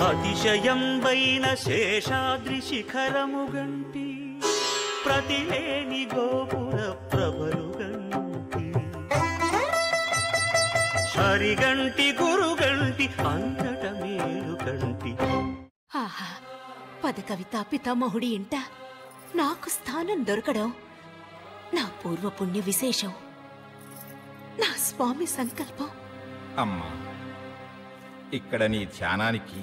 అతిశయంబైన శేషాద్రి శిఖరము గంటి ప్రతిలేని గోపుర ప్రభలు గంటి హరిగంటి గురుగంటి అంతట మేలు గంటి. ఆహా, పద కవిత పితామహుడి ఇంట నాకు స్థానం దొరకడం నా పూర్వ పుణ్య విశేషం, నా స్వామి సంకల్పం. అమ్మా, ఇక్కడ నీ ధ్యానానికి,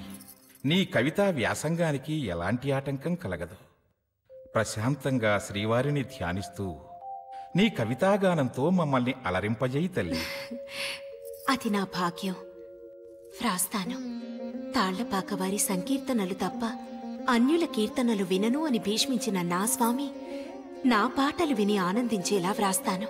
నీ కవితా వ్యాసంగానికి ఎలాంటి ఆటంకం కలగదు. ప్రశాంతంగా శ్రీవారిని ధ్యానిస్తూ నీ కవితాగానంతో మమ్మల్ని అలరింపజేయి తల్లి. అది నా భాగ్యం. వ్రాస్తాను. తాళ్లపాకవారి సంకీర్తనలు తప్ప అన్యుల కీర్తనలు వినను అని భీష్మించిన నా స్వామి నా పాటలు విని ఆనందించేలా వ్రాస్తాను.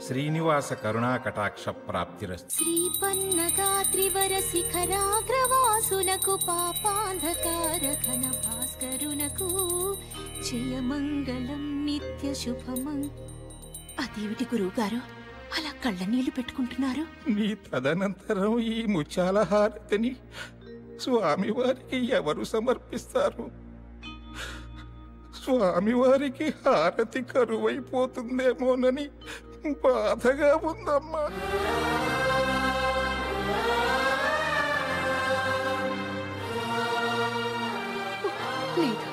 శ్రీనివాస కరుణా కటాక్ష ప్రాప్తిరస్తు. శ్రీపన్నగా త్రివర శిఖరాగ్రవాసులకు పాపాంధకార ఘన భాస్కరునకు జయమంగళం నిత్య శుభమం. అదేమిటి గురువుగారు అలా కళ్ళ నీళ్లు పెట్టుకుంటున్నారు? నీ తదనంతరం ఈ ముత్యాల హారతిని స్వామివారికి ఎవరు సమర్పిస్తారు? స్వామివారికి హారతి కరువైపోతుందేమోనని బాధగా ఉందమ్మా. లేదు,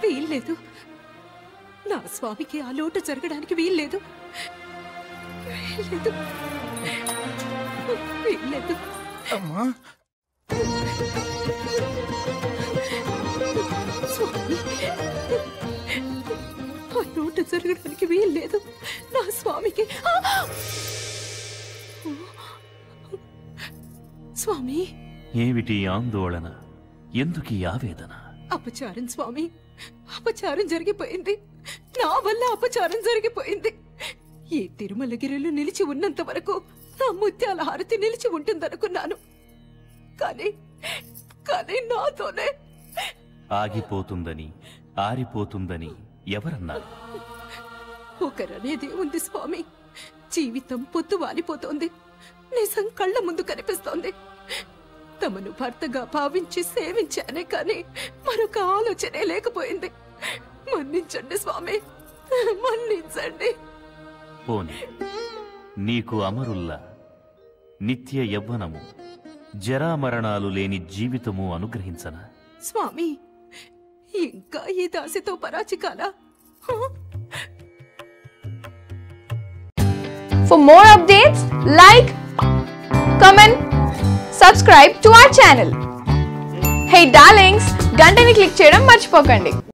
వీల్లేదు. నా స్వామికి ఆ లోటు జరగడానికి వీల్లేదు. అమ్మా, స్వామి, ఆ లోటు జరగడానికి వీల్లేదు. నా స్వామికి. స్వామి, ఏమిటి ఆందోళన? ఎందుకు ఆవేదన? అపచారం స్వామి, అపచారం జరిగిపోయింది. నా వల్ల అపచారం జరిగిపోయింది. ఈ తిరుమలగిరిలో నిలిచి ఉన్నంత వరకు నా ముత్యాల హారతి నిలిచి ఉంటుందనుకున్నాను. కానీ నాతోనే ఆగిపోతుందని, ఆరిపోతుందని ఎవరన్నారు? ఒకరనేది ఉంది స్వామి. జీవితం పొత్తు వాలిపోతోంది. నిజం కళ్ళ ముందు కనిపిస్తోంది. తమను భర్తగా భావించి సేవించానే కానీ మరొక ఆలోచనే లేకపోయింది. మన్నించండి స్వామి, మన్నించండి. పోనీ, నీకు అమరుల్లా నిత్య యవ్వనము, జరామరణాలు లేని జీవితము అనుగ్రహించనా? స్వామి, ఇంకా ఈ దాసితో పరాచికాలా? For more updates, like, comment, subscribe to our channel. Hey darlings, గంటని click చేయడం మర్చిపోకండి.